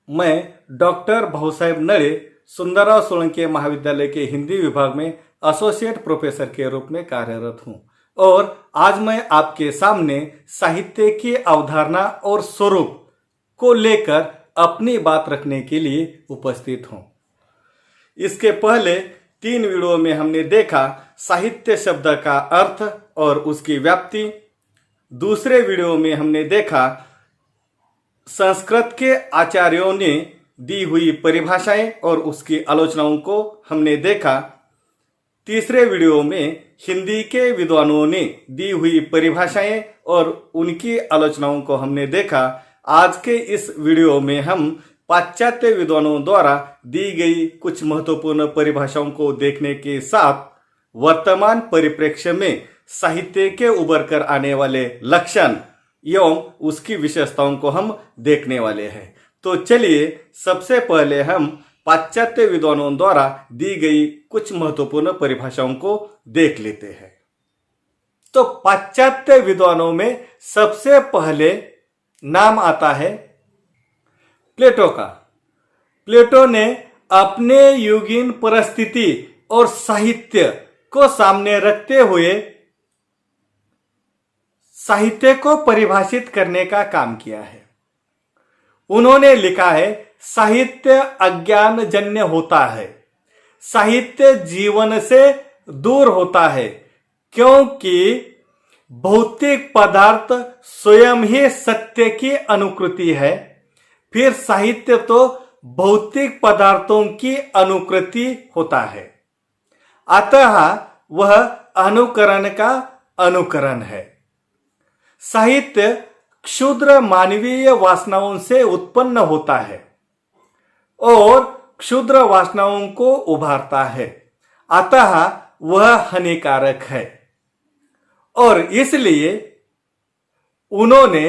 मैं डॉक्टर भाऊसाहेब नळे सुंदरराव सोलंके महाविद्यालय के हिंदी विभाग में एसोसिएट प्रोफेसर के रूप में कार्यरत हूं और आज मैं आपके सामने साहित्य की अवधारणा और स्वरूप को लेकर अपनी बात रखने के लिए उपस्थित हूं। इसके पहले 3 वीडियो में हमने देखा साहित्य शब्द का अर्थ और उसकी व्याप्ति। दूसरे वीडियो में हमने देखा संस्कृत के आचार्यों ने दी हुई परिभाषाएं और उसकी आलोचनाओं को हमने देखा। तीसरे वीडियो में हिंदी के विद्वानों ने दी हुई परिभाषाएं और उनकी आलोचनाओं को हमने देखा। आज के इस वीडियो में हम पाश्चात्य विद्वानों द्वारा दी गई कुछ महत्वपूर्ण परिभाषाओं को देखने के साथ वर्तमान परिप्रेक्ष्य में साहित्य के उभर कर आने वाले लक्षण एवं उसकी विशेषताओं को हम देखने वाले हैं। तो चलिए सबसे पहले हम पाश्चात्य विद्वानों द्वारा दी गई कुछ महत्वपूर्ण परिभाषाओं को देख लेते हैं। तो पाश्चात्य विद्वानों में सबसे पहले नाम आता है प्लेटो का। प्लेटो ने अपने युगीन परिस्थिति और साहित्य को सामने रखते हुए साहित्य को परिभाषित करने का काम किया है। उन्होंने लिखा है, साहित्य अज्ञान जन्य होता है, साहित्य जीवन से दूर होता है, क्योंकि भौतिक पदार्थ स्वयं ही सत्य की अनुकृति है। फिर साहित्य तो भौतिक पदार्थों की अनुकृति होता है, अतः वह अनुकरण का अनुकरण है। साहित्य क्षुद्र मानवीय वासनाओं से उत्पन्न होता है और क्षुद्र वासनाओं को उभारता है, अतः वह हानिकारक है। और इसलिए उन्होंने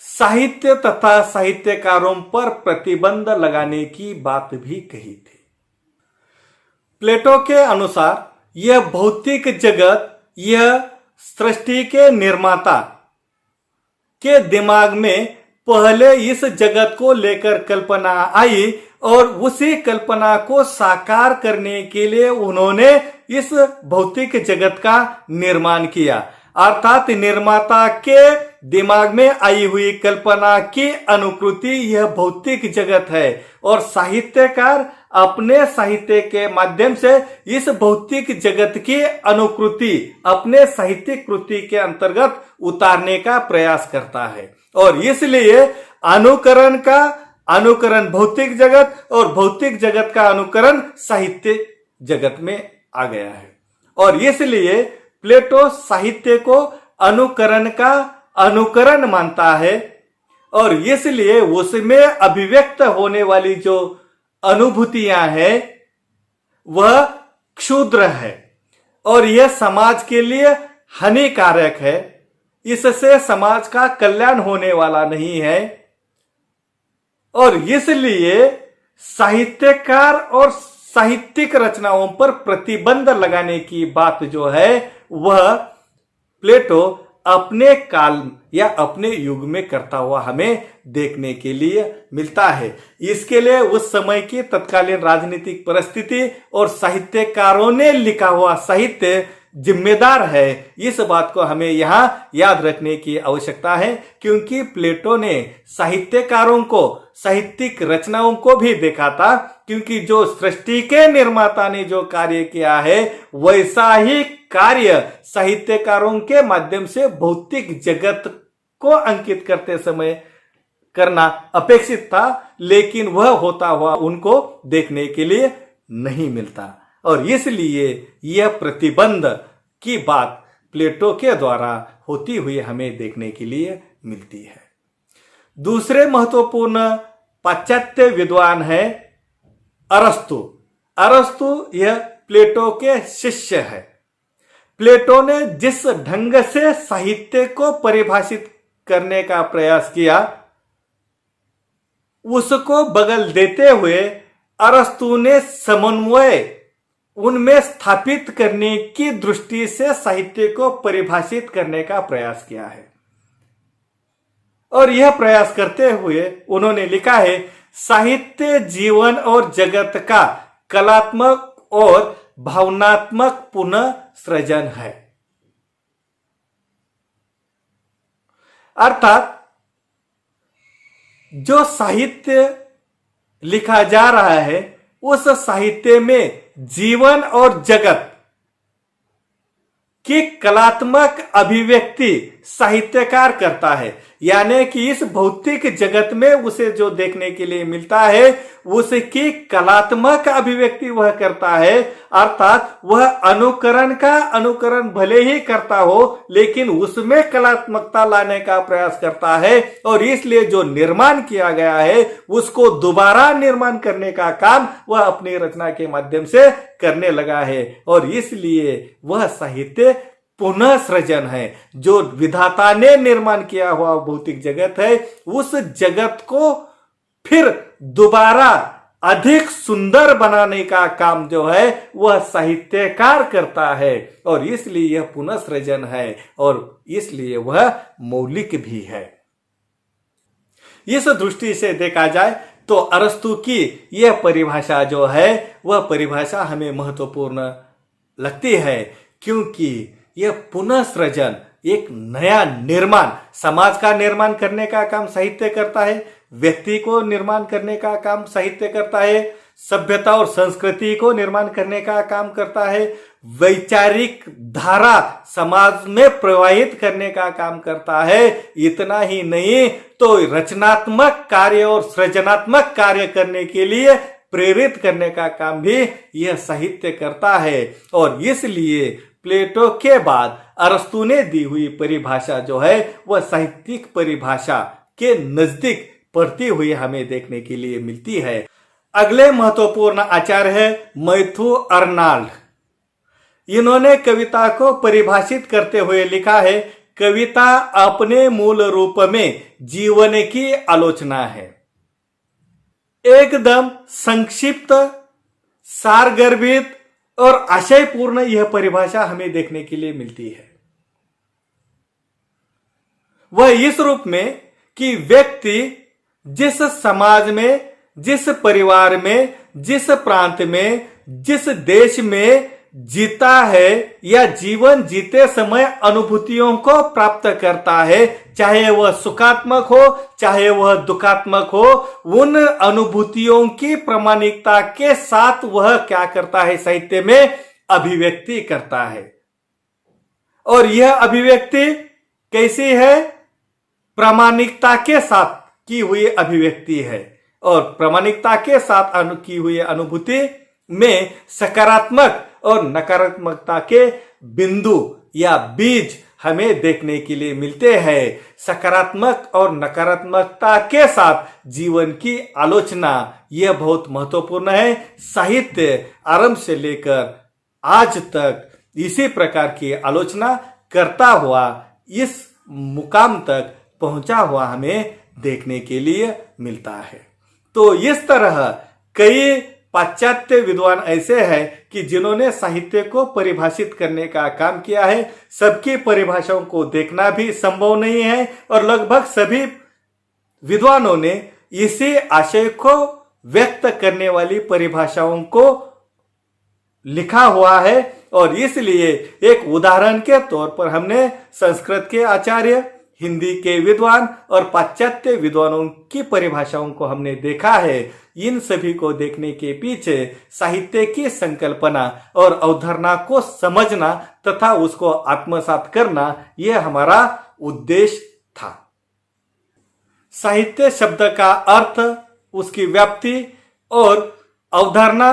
साहित्य तथा साहित्यकारों पर प्रतिबंध लगाने की बात भी कही थी। प्लेटो के अनुसार यह भौतिक जगत, यह सृष्टि के निर्माता के दिमाग में पहले इस जगत को लेकर कल्पना आई और उसी कल्पना को साकार करने के लिए उन्होंने इस भौतिक जगत का निर्माण किया। अर्थात निर्माता के दिमाग में आई हुई कल्पना की अनुकृति यह भौतिक जगत है और साहित्यकार अपने साहित्य के माध्यम से इस भौतिक जगत की अनुकृति अपने साहित्यिक कृति के अंतर्गत उतारने का प्रयास करता है। और इसलिए अनुकरण का अनुकरण भौतिक जगत और भौतिक जगत का अनुकरण साहित्य जगत में आ गया है। और इसलिए प्लेटो साहित्य को अनुकरण का अनुकरण मानता है और इसलिए उसमें अभिव्यक्त होने वाली जो अनुभूतियां हैं वह क्षुद्र है और यह समाज के लिए हानिकारक है। इससे समाज का कल्याण होने वाला नहीं है और इसलिए साहित्यकार और साहित्यिक रचनाओं पर प्रतिबंध लगाने की बात जो है वह प्लेटो अपने काल या अपने युग में करता हुआ हमें देखने के लिए मिलता है। इसके लिए उस समय की तत्कालीन राजनीतिक परिस्थिति और साहित्यकारों ने लिखा हुआ साहित्य जिम्मेदार है। इस बात को हमें यहां याद रखने की आवश्यकता है, क्योंकि प्लेटो ने साहित्यकारों को साहित्यिक रचनाओं को भी देखा था, क्योंकि जो सृष्टि के निर्माता ने जो कार्य किया है वैसा ही कार्य साहित्यकारों के माध्यम से भौतिक जगत को अंकित करते समय करना अपेक्षित था, लेकिन वह होता हुआ उनको देखने के लिए नहीं मिलता। और इसलिए यह प्रतिबंध की बात प्लेटो के द्वारा होती हुई हमें देखने के लिए मिलती है। दूसरे महत्वपूर्ण पाश्चात्य विद्वान है अरस्तु। अरस्तु यह प्लेटो के शिष्य है। प्लेटो ने जिस ढंग से साहित्य को परिभाषित करने का प्रयास किया उसको बगल देते हुए अरस्तु ने समन्वय उनमें स्थापित करने की दृष्टि से साहित्य को परिभाषित करने का प्रयास किया है। और यह प्रयास करते हुए उन्होंने लिखा है, साहित्य जीवन और जगत का कलात्मक और भावनात्मक पुनः सृजन है। अर्थात जो साहित्य लिखा जा रहा है उस साहित्य में जीवन और जगत की कलात्मक अभिव्यक्ति साहित्यकार करता है। यानी कि इस भौतिक जगत में उसे जो देखने के लिए मिलता है उसकी कलात्मक अभिव्यक्ति वह करता है। अर्थात वह अनुकरण का अनुकरण भले ही करता हो लेकिन उसमें कलात्मकता लाने का प्रयास करता है और इसलिए जो निर्माण किया गया है उसको दोबारा निर्माण करने का काम वह अपनी रचना के माध्यम से करने लगा है और इसलिए वह साहित्य पुनः सृजन है। जो विधाता ने निर्माण किया हुआ भौतिक जगत है उस जगत को फिर दोबारा अधिक सुंदर बनाने का काम जो है वह साहित्यकार करता है और इसलिए यह पुनः सृजन है और इसलिए वह मौलिक भी है। इस दृष्टि से देखा जाए तो अरस्तु की यह परिभाषा जो है वह परिभाषा हमें महत्वपूर्ण लगती है, क्योंकि यह पुनः सृजन एक नया निर्माण, समाज का निर्माण करने का काम साहित्य करता है, व्यक्ति को निर्माण करने का काम साहित्य करता है, सभ्यता और संस्कृति को निर्माण करने का काम करता है, वैचारिक धारा समाज में प्रवाहित करने का काम करता है। इतना ही नहीं तो रचनात्मक कार्य और सृजनात्मक कार्य करने के लिए प्रेरित करने का काम भी यह साहित्य करता है। और इसलिए प्लेटो के बाद अरस्तु ने दी हुई परिभाषा जो है वह साहित्यिक परिभाषा के नजदीक पड़ती हुई हमें देखने के लिए मिलती है। अगले महत्वपूर्ण आचार्य है मैथ्यू अर्नाल्ड। इन्होंने कविता को परिभाषित करते हुए लिखा है, कविता अपने मूल रूप में जीवन की आलोचना है। एकदम संक्षिप्त, सारगर्भित और आशयपूर्ण यह परिभाषा हमें देखने के लिए मिलती है। वह इस रूप में कि व्यक्ति जिस समाज में, जिस परिवार में, जिस प्रांत में, जिस देश में जीता है या जीवन जीते समय अनुभूतियों को प्राप्त करता है, चाहे वह सुखात्मक हो चाहे वह दुखात्मक हो, उन अनुभूतियों की प्रामाणिकता के साथ वह क्या करता है, साहित्य में अभिव्यक्ति करता है। और यह अभिव्यक्ति कैसी है? प्रामाणिकता के साथ की हुई अभिव्यक्ति है और प्रामाणिकता के साथ की हुई अनुभूति में सकारात्मक और नकारात्मकता के बिंदु या बीज हमें देखने के लिए मिलते हैं। सकारात्मक और नकारात्मकता के साथ जीवन की आलोचना यह बहुत महत्वपूर्ण है। साहित्य आरंभ से लेकर आज तक इसी प्रकार की आलोचना करता हुआ इस मुकाम तक पहुंचा हुआ हमें देखने के लिए मिलता है। तो इस तरह कई पाश्चात्य विद्वान ऐसे हैं कि जिन्होंने साहित्य को परिभाषित करने का काम किया है। सबकी परिभाषाओं को देखना भी संभव नहीं है और लगभग सभी विद्वानों ने इसी आशय को व्यक्त करने वाली परिभाषाओं को लिखा हुआ है। और इसलिए एक उदाहरण के तौर पर हमने संस्कृत के आचार्य, हिंदी के विद्वान और पाश्चात्य विद्वानों की परिभाषाओं को हमने देखा है। इन सभी को देखने के पीछे साहित्य की संकल्पना और अवधारणा को समझना तथा उसको आत्मसात करना यह हमारा उद्देश्य था। साहित्य शब्द का अर्थ, उसकी व्याप्ति और अवधारणा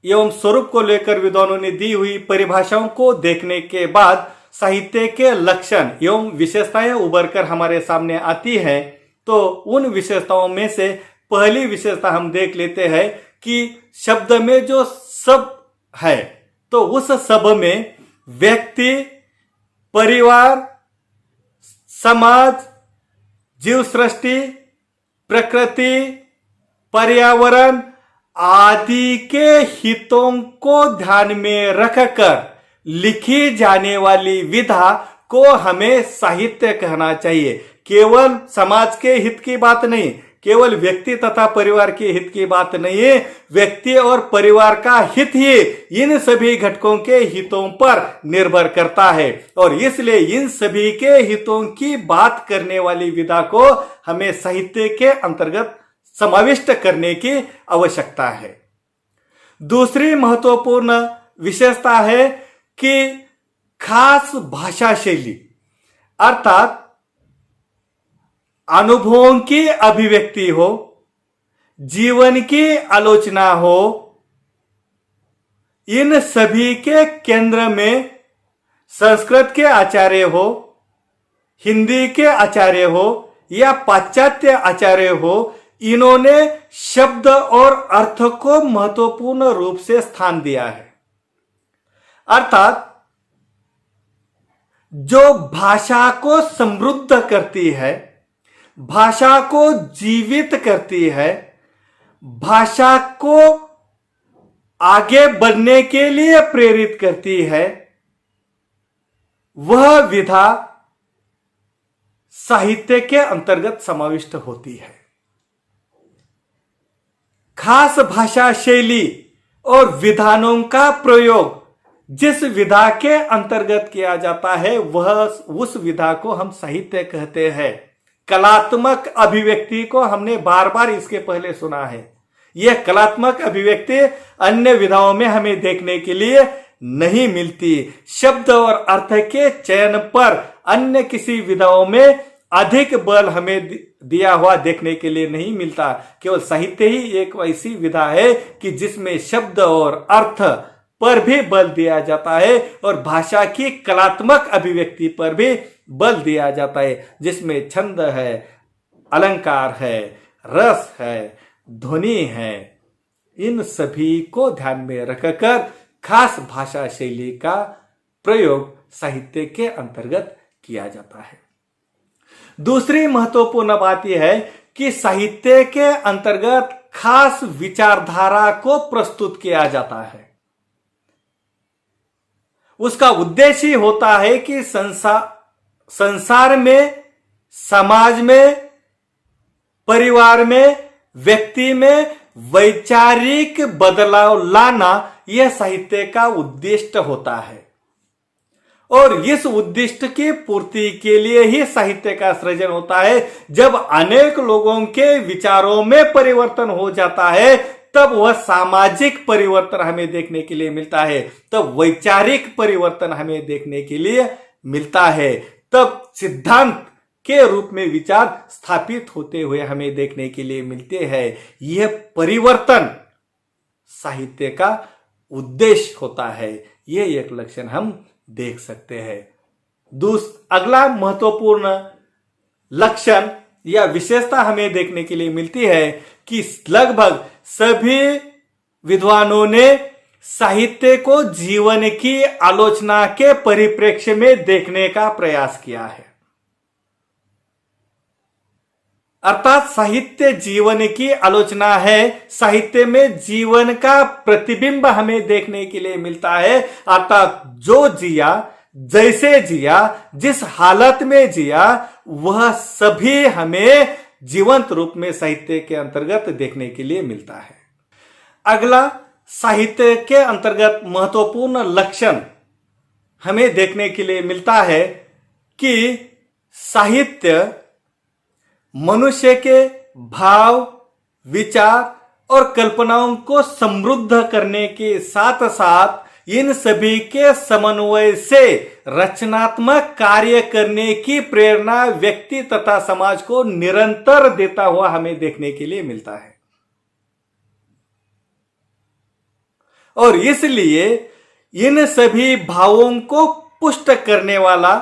एवं स्वरूप को लेकर विद्वानों ने दी हुई परिभाषाओं को देखने के बाद साहित्य के लक्षण एवं विशेषताएं उभर कर हमारे सामने आती हैं। तो उन विशेषताओं में से पहली विशेषता हम देख लेते हैं कि शब्द में जो सब है तो उस सब में व्यक्ति, परिवार, समाज, जीव सृष्टि, प्रकृति, पर्यावरण आदि के हितों को ध्यान में रखकर लिखी जाने वाली विधा को हमें साहित्य कहना चाहिए। केवल समाज के हित की बात नहीं, केवल व्यक्ति तथा परिवार के हित की बात नहीं है, व्यक्ति और परिवार का हित ही इन सभी घटकों के हितों पर निर्भर करता है। और इसलिए इन सभी के हितों की बात करने वाली विधा को हमें साहित्य के अंतर्गत समाविष्ट करने की आवश्यकता है। दूसरी महत्वपूर्ण विशेषता है कि खास भाषा शैली अर्थात अनुभवों की अभिव्यक्ति हो, जीवन की आलोचना हो, इन सभी के केंद्र में संस्कृत के आचार्य हो, हिंदी के आचार्य हो या पाश्चात्य आचार्य हो, इन्होंने शब्द और अर्थ को महत्वपूर्ण रूप से स्थान दिया है। अर्थात जो भाषा को समृद्ध करती है, भाषा को जीवित करती है, भाषा को आगे बढ़ने के लिए प्रेरित करती है, वह विधा साहित्य के अंतर्गत समाविष्ट होती है। खास भाषा शैली और विधानों का प्रयोग जिस विधा के अंतर्गत किया जाता है वह उस विधा को हम साहित्य कहते हैं। कलात्मक अभिव्यक्ति को हमने बार बार इसके पहले सुना है। यह कलात्मक अभिव्यक्ति अन्य विधाओं में हमें देखने के लिए नहीं मिलती। शब्द और अर्थ के चयन पर अन्य किसी विधाओं में अधिक बल हमें दिया हुआ देखने के लिए नहीं मिलता। केवल साहित्य ही एक ऐसी विधा है कि जिसमें शब्द और अर्थ पर भी बल दिया जाता है और भाषा की कलात्मक अभिव्यक्ति पर भी बल दिया जाता है, जिसमें छंद है, अलंकार है, रस है, ध्वनि है। इन सभी को ध्यान में रखकर खास भाषा शैली का प्रयोग साहित्य के अंतर्गत किया जाता है। दूसरी महत्वपूर्ण बात यह है कि साहित्य के अंतर्गत खास विचारधारा को प्रस्तुत किया जाता है। उसका उद्देश्य ही होता है कि संसार में, समाज में, परिवार में, व्यक्ति में वैचारिक बदलाव लाना यह साहित्य का उद्देश्य होता है। और इस उद्देश्य की पूर्ति के लिए ही साहित्य का सृजन होता है। जब अनेक लोगों के विचारों में परिवर्तन हो जाता है तब वह सामाजिक परिवर्तन हमें देखने के लिए मिलता है, तब वैचारिक परिवर्तन हमें देखने के लिए मिलता है, तब सिद्धांत के रूप में विचार स्थापित होते हुए हमें देखने के लिए मिलते हैं। यह परिवर्तन साहित्य का उद्देश्य होता है। यह एक लक्षण हम देख सकते हैं। अगला महत्वपूर्ण लक्षण या विशेषता हमें देखने के लिए मिलती है कि लगभग सभी विद्वानों ने साहित्य को जीवन की आलोचना के परिप्रेक्ष्य में देखने का प्रयास किया है। अर्थात साहित्य जीवन की आलोचना है। साहित्य में जीवन का प्रतिबिंब हमें देखने के लिए मिलता है। अर्थात जो जिया, जैसे जिया, जिस हालत में जिया, वह सभी हमें जीवंत रूप में साहित्य के अंतर्गत देखने के लिए मिलता है। अगला साहित्य के अंतर्गत महत्वपूर्ण लक्षण हमें देखने के लिए मिलता है कि साहित्य मनुष्य के भाव, विचार और कल्पनाओं को समृद्ध करने के साथ साथ इन सभी के समन्वय से रचनात्मक कार्य करने की प्रेरणा व्यक्ति तथा समाज को निरंतर देता हुआ हमें देखने के लिए मिलता है। और इसलिए इन सभी भावों को पुष्ट करने वाला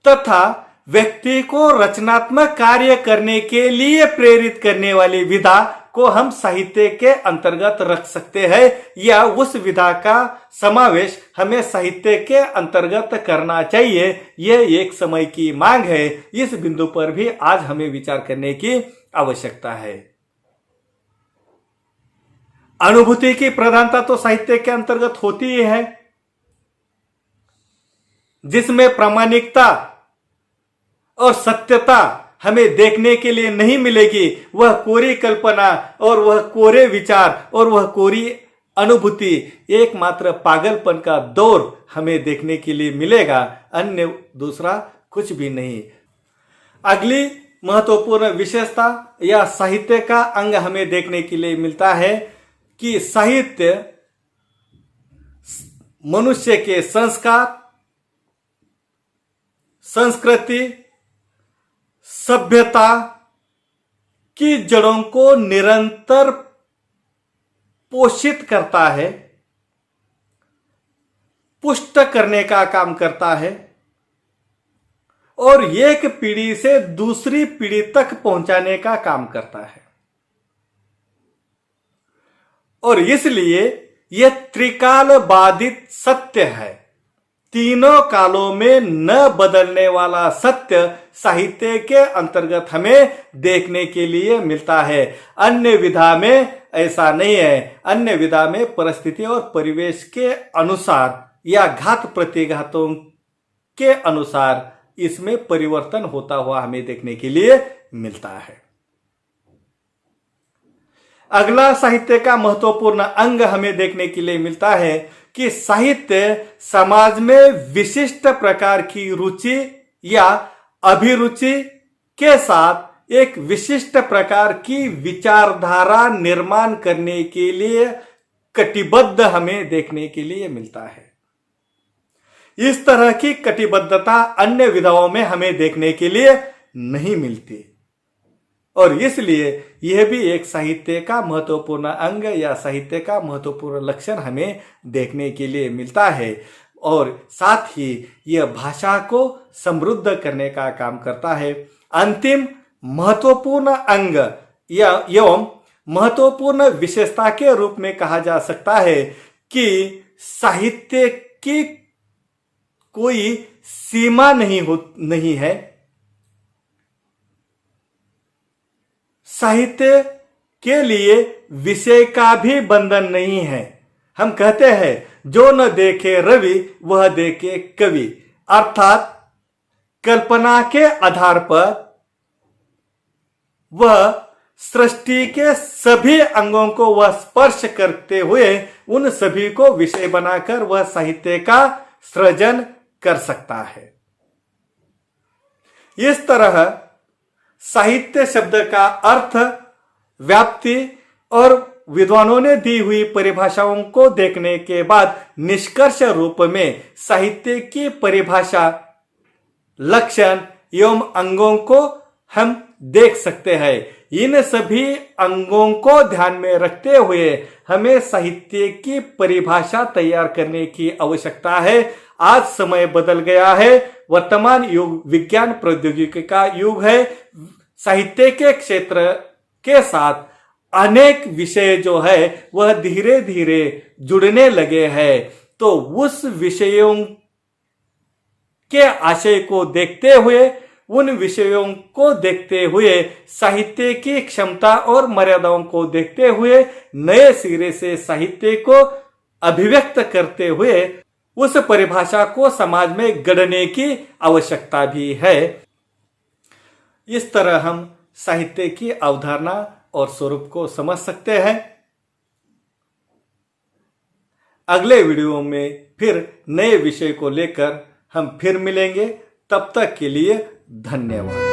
तथा व्यक्ति को रचनात्मक कार्य करने के लिए प्रेरित करने वाली विधा को हम साहित्य के अंतर्गत रख सकते हैं, या उस विधा का समावेश हमें साहित्य के अंतर्गत करना चाहिए। यह एक समय की मांग है। इस बिंदु पर भी आज हमें विचार करने की आवश्यकता है। अनुभूति की प्रधानता तो साहित्य के अंतर्गत होती ही है, जिसमें प्रामाणिकता और सत्यता हमें देखने के लिए नहीं मिलेगी। वह कोरी कल्पना और वह कोरे विचार और वह कोरी अनुभूति, एकमात्र पागलपन का दौर हमें देखने के लिए मिलेगा, अन्य दूसरा कुछ भी नहीं। अगली महत्वपूर्ण विशेषता या साहित्य का अंग हमें देखने के लिए मिलता है कि साहित्य मनुष्य के संस्कार, संस्कृति, सभ्यता की जड़ों को निरंतर पोषित करता है, पुष्ट करने का काम करता है और एक पीढ़ी से दूसरी पीढ़ी तक पहुंचाने का काम करता है। और इसलिए यह त्रिकाल बाधित सत्य है, तीनों कालों में न बदलने वाला सत्य साहित्य के अंतर्गत हमें देखने के लिए मिलता है। अन्य विधा में ऐसा नहीं है। अन्य विधा में परिस्थिति और परिवेश के अनुसार या घात प्रतिघातों के अनुसार इसमें परिवर्तन होता हुआ हमें देखने के लिए मिलता है। अगला साहित्य का महत्वपूर्ण अंग हमें देखने के लिए मिलता है कि साहित्य समाज में विशिष्ट प्रकार की रुचि या अभिरुचि के साथ एक विशिष्ट प्रकार की विचारधारा निर्माण करने के लिए कटिबद्ध हमें देखने के लिए मिलता है। इस तरह की कटिबद्धता अन्य विधाओं में हमें देखने के लिए नहीं मिलती और इसलिए यह भी एक साहित्य का महत्वपूर्ण अंग या साहित्य का महत्वपूर्ण लक्षण हमें देखने के लिए मिलता है। और साथ ही यह भाषा को समृद्ध करने का काम करता है। अंतिम महत्वपूर्ण अंग या एवं महत्वपूर्ण विशेषता के रूप में कहा जा सकता है कि साहित्य की कोई सीमा नहीं है। साहित्य के लिए विषय का भी बंधन नहीं है। हम कहते हैं जो न देखे रवि वह देखे कवि, अर्थात कल्पना के आधार पर वह सृष्टि के सभी अंगों को वह स्पर्श करते हुए उन सभी को विषय बनाकर वह साहित्य का सृजन कर सकता है। इस तरह साहित्य शब्द का अर्थ, व्याप्ति और विद्वानों ने दी हुई परिभाषाओं को देखने के बाद निष्कर्ष रूप में साहित्य की परिभाषा, लक्षण एवं अंगों को हम देख सकते हैं। इन सभी अंगों को ध्यान में रखते हुए हमें साहित्य की परिभाषा तैयार करने की आवश्यकता है। आज समय बदल गया है। वर्तमान युग विज्ञान प्रौद्योगिकी का युग है। साहित्य के क्षेत्र के साथ अनेक विषय जो है वह धीरे धीरे जुड़ने लगे हैं। तो उस विषयों के आशय को देखते हुए, उन विषयों को देखते हुए, साहित्य की क्षमता और मर्यादाओं को देखते हुए नए सिरे से साहित्य को अभिव्यक्त करते हुए उस परिभाषा को समाज में गढ़ने की आवश्यकता भी है। इस तरह हम साहित्य की अवधारणा और स्वरूप को समझ सकते हैं। अगले वीडियो में फिर नए विषय को लेकर हम फिर मिलेंगे। तब तक के लिए धन्यवाद।